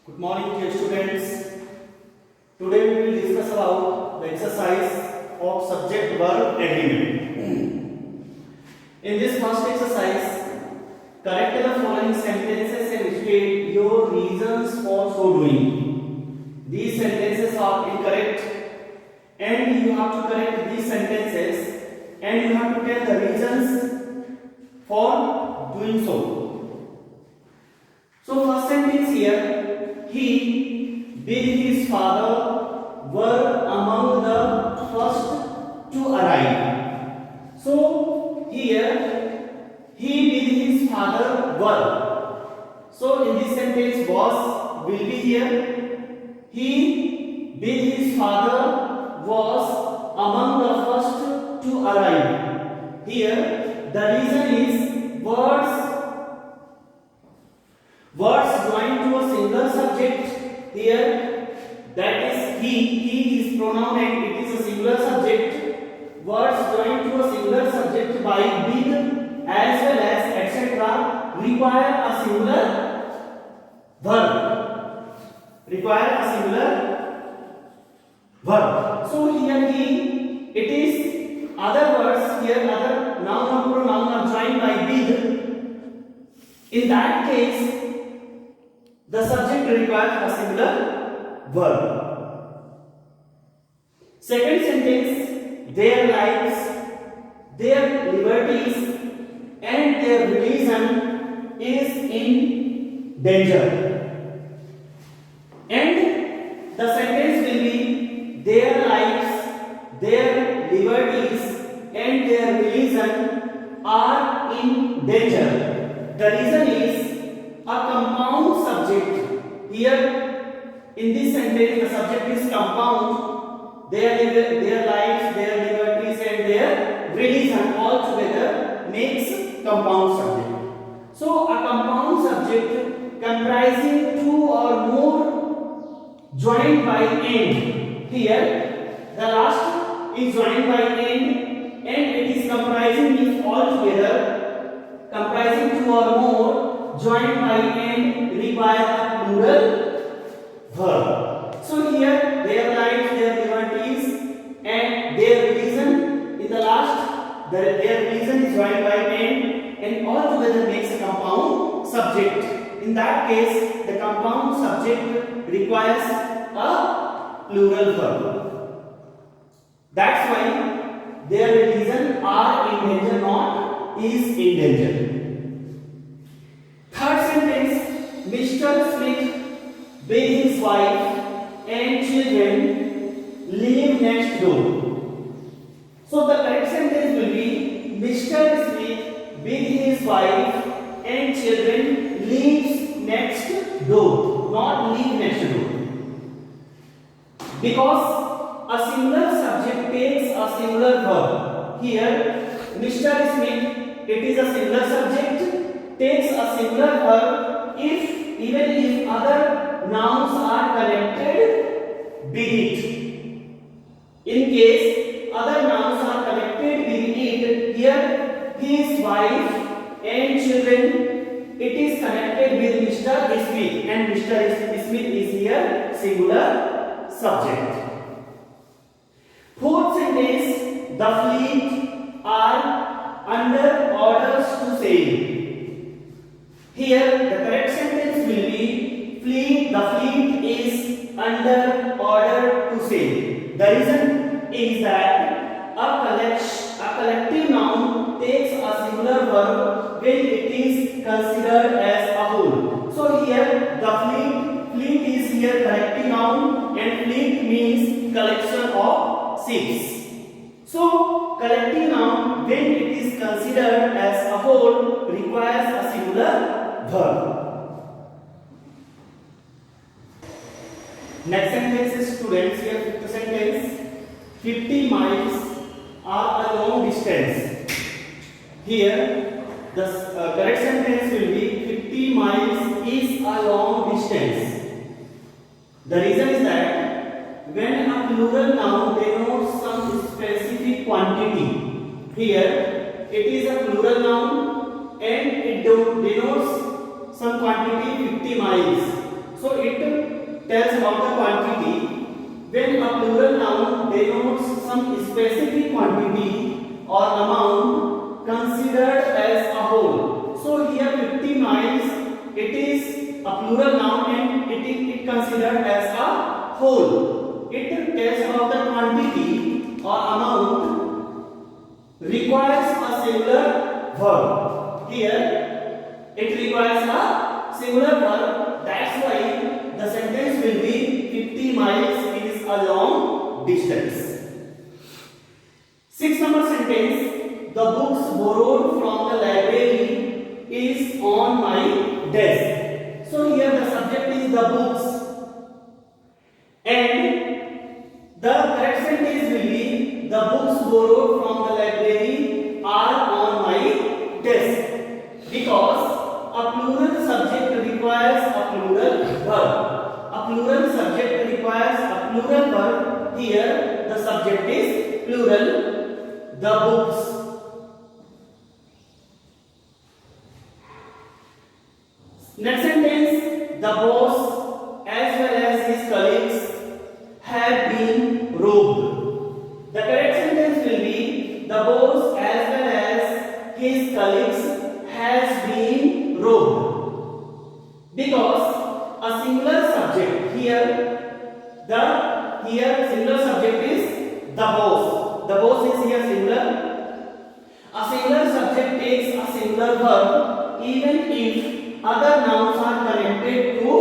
Good morning, dear students. Today we will discuss about the exercise of subject verb agreement. In this first exercise, correct the following sentences and state your reasons for so doing. These sentences are incorrect, and you have to correct these sentences, and you have to tell the reasons for doing so. So first sentence here. He, with his father, were among the first to arrive. So here, he with his father were. So in this sentence, was will be here. He with his father was among the first to arrive. Here, the reason is words joined to a single subject. Here, that is he is pronoun and it is a singular subject. Words joined to a singular subject by with as well as etc. require a singular verb. So here it is other words here, other noun or pronoun are joined by with. In that case, the subject requires a singular verb. Second sentence, their lives, their liberties, and their religion is in danger. And the sentence will be their lives, their liberties, and their religion are in danger. The reason is a compound subject. Here in this sentence the subject is compound. Their lives, their liberties and their religion all together makes compound subject. So a compound subject comprising two or more joined by end. Here the last is joined by end and it is comprising is all together comprising two or more joined by end require a plural verb. So here their lives, their liberties and their religion in the last their religion is joined by end and all together makes a compound subject. In that case the compound subject requires a plural verb. That's why their religion are in danger, not is in danger. Third sentence, Mr. Smith with his wife and children live next door. So the correct sentence will be Mr. Smith with his wife and children lives next door, not live next door. Because a singular subject takes a singular verb. Here, Mr. Smith, it is a singular subject, takes a singular verb even if other nouns are connected with it. In case other nouns are connected with it, here his wife and children, it is connected with Mr. Smith and Mr. Smith is here singular subject. Fourth sentence, the fleet are under orders to sail. Here the correct sentence will be the fleet is under order to sail. The reason is that a collective noun takes a singular verb when it is considered as a whole. So here the fleet is here collective noun and fleet means collection of ships. So collective noun when it is considered as a whole requires a singular verb. Next sentence is students here fifth sentence, 50 miles are a long distance. Here the correct sentence will be 50 miles is a long distance. The reason is that when a plural noun denotes some specific quantity, here it is a plural noun and it denotes some quantity 50 miles. So it tells about the quantity. When a plural noun denotes some specific quantity or amount considered as a whole. So here 50 miles, it is a plural noun and it is considered as a whole. It tells about the quantity or amount requires a singular verb. Here it requires a singular verb. That's why the sentence will be 50 miles is a long distance. 6 number sentence, the books borrowed from the library is on my desk. So here the subject is the books and the correct sentence will be the books borrowed from the library are on my desk, because a plural subject requires a plural verb. A plural subject requires a plural verb. Here the subject is plural, the books. Next sentence, the boss as well as his colleagues have been robbed. The correct sentence will be the boss as well as his colleagues has been robbed, because a singular subject here singular subject is the boss. The boss is here singular. A singular subject takes a singular verb even if other nouns are connected to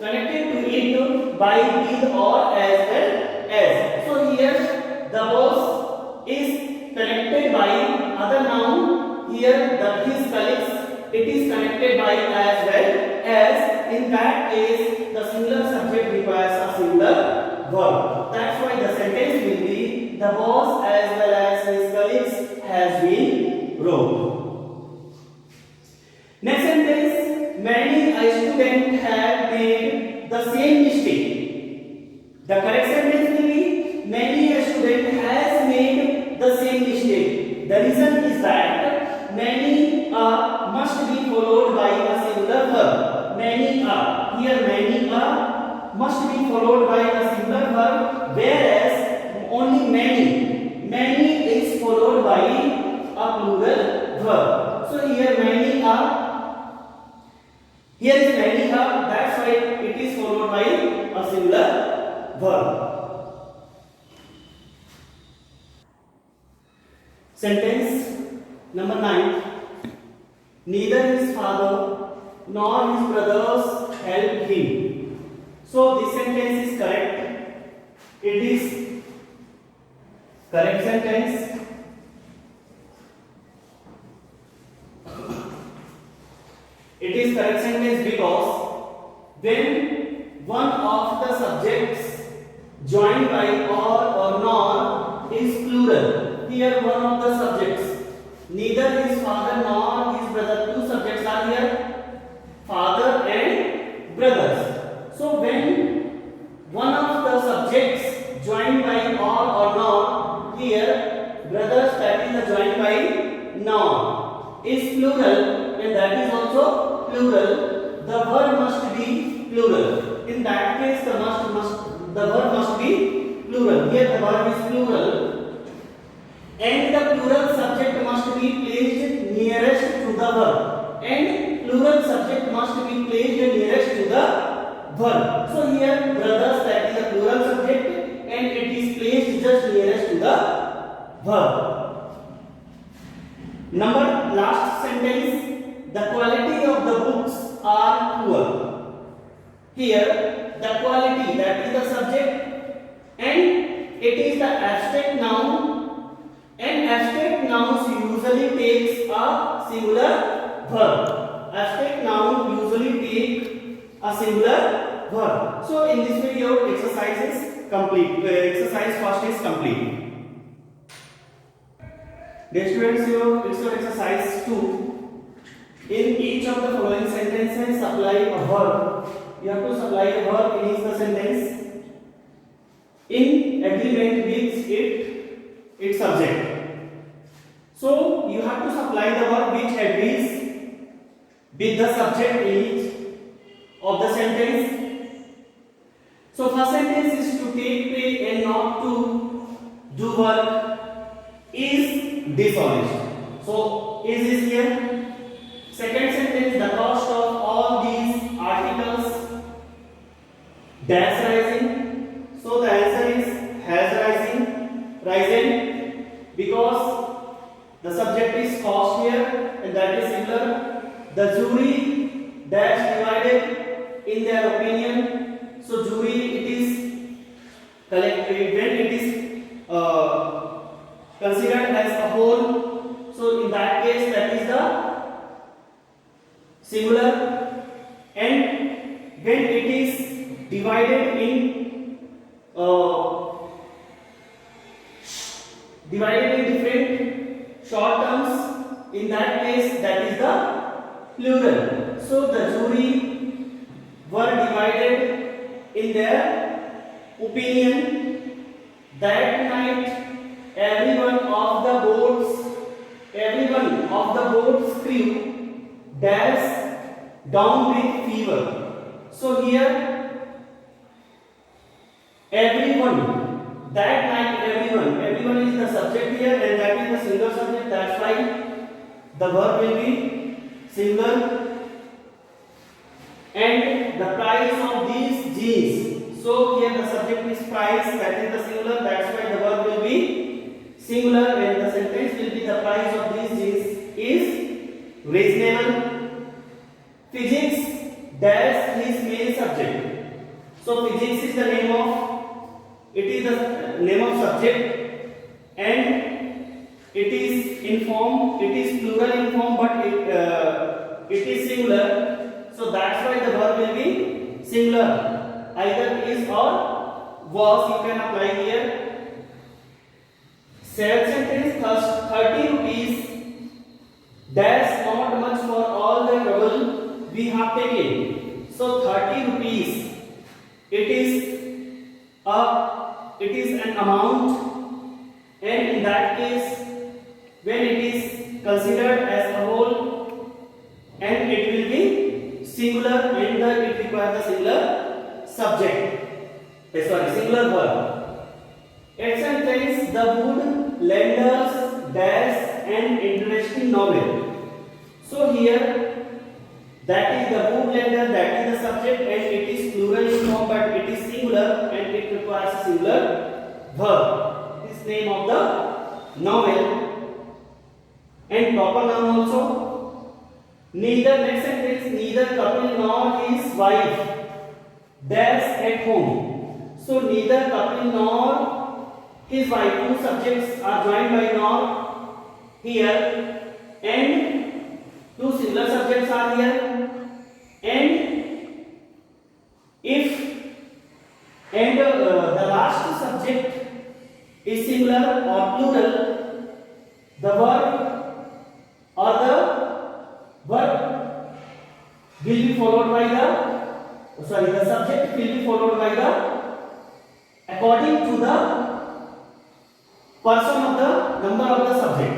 it by with or as well as. So here the boss is connected by other noun. Here his colleagues, it is connected by as well as. In that case, the singular subject requires a singular verb. That's why the sentence will be the boss as well as his colleagues has been robbed. Next sentence, many a student have made the same mistake. The correct sentence will be many a student has made the same mistake. The reason is that many must be followed by a singular verb. Many are. Here many are must be followed by a singular verb, whereas only many is followed by a plural verb. So here many are. Here is many are. That's why it is followed by a singular verb. Sentence number 9. Neither his father nor his brothers helped him. So this sentence is correct. It is correct sentence. It is correct sentence because when one of the subjects joined by or nor is plural. Here one of the subjects, neither his father nor his brother, two subjects are here, father and brothers. So when one of the subjects joined by or nor, here brothers, that is the joined by nor, is plural and that is also plural, the verb must be plural. In that case the verb must be plural. Here the verb is plural and the plural subject must be placed nearest to the verb, and plural subject must be placed nearest to the verb. So here brothers, that is a plural subject and it is placed just nearest to the verb. Number last sentence, the quality of the books are poor. Here the quality, that is the subject and it is the abstract noun, and abstract nouns usually takes a singular verb. Abstract noun usually take a singular verb. So in this way your exercise is complete. Exercise first is complete. Dear students, your exercise 2. In each of the following sentences, supply a verb. You have to supply a verb in each the sentence in agreement with its subject. So you have to supply the verb which agrees with the subject in each of the sentence. So first sentence is to take pay and not to do work is dishonest. So is this here? Second sentence, the cost of all these articles dash rising. So the answer is has risen because the subject is cost here and that is similar. The jury dash divided in their opinion. So jury it is collected when it is considered as a whole. So in that case that is the singular, and when it is divided in different short terms, in that case that is the plural. So the jury were divided in their opinion. That night everyone of the boat's crew dash down with fever. So here everyone, that night everyone is the subject here and that is the single subject. That's why the verb will be singular. And the price of these jeans. So here the subject is price, that is the singular. That's why the verb will be singular and the sentence will be the price of these jeans is reasonable. Physics dash his main subject. So physics is the name of subject and it is in form, it is plural in form but it is singular. So that's why the verb will be singular. Either is or was you can apply here. Sales sentence 30 rupees dash not much for all the trouble we have taken. So 30 rupees it is an amount, and in that case when it is considered as a whole and it will be singular and it requires the singular subject, singular verb. At sentence the wood lenders dash an interesting novel. So here that is the wood lender, that is the subject and it is plural in form but it is singular and it requires a singular verb. This name of the novel and proper noun also. Neither, next sentence, neither Kapil nor his wife dash at home. So neither Kapil nor his wife, two subjects are joined by nor here and two singular subjects are here. And if the last subject is singular or plural, the verb will be followed by the subject will be followed by according to the person of the number of the subject.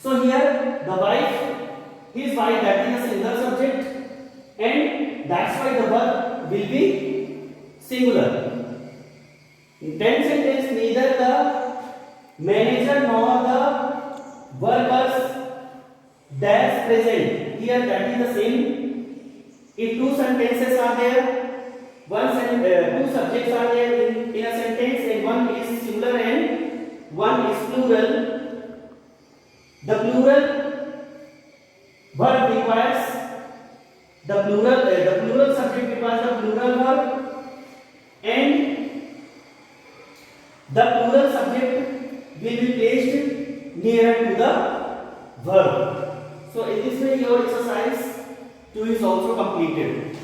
So here the wife, his wife, that is a singular subject and that's why the verb will be singular. In 10 sentence, neither the manager nor the workers dash present. Here that is the same. If two sentences are there, two subjects are there in a sentence and one is singular and one is plural, the plural verb requires the plural subject requires the plural verb and the plural subject will be placed nearer to the verb. So in this way your exercise 2 is also completed.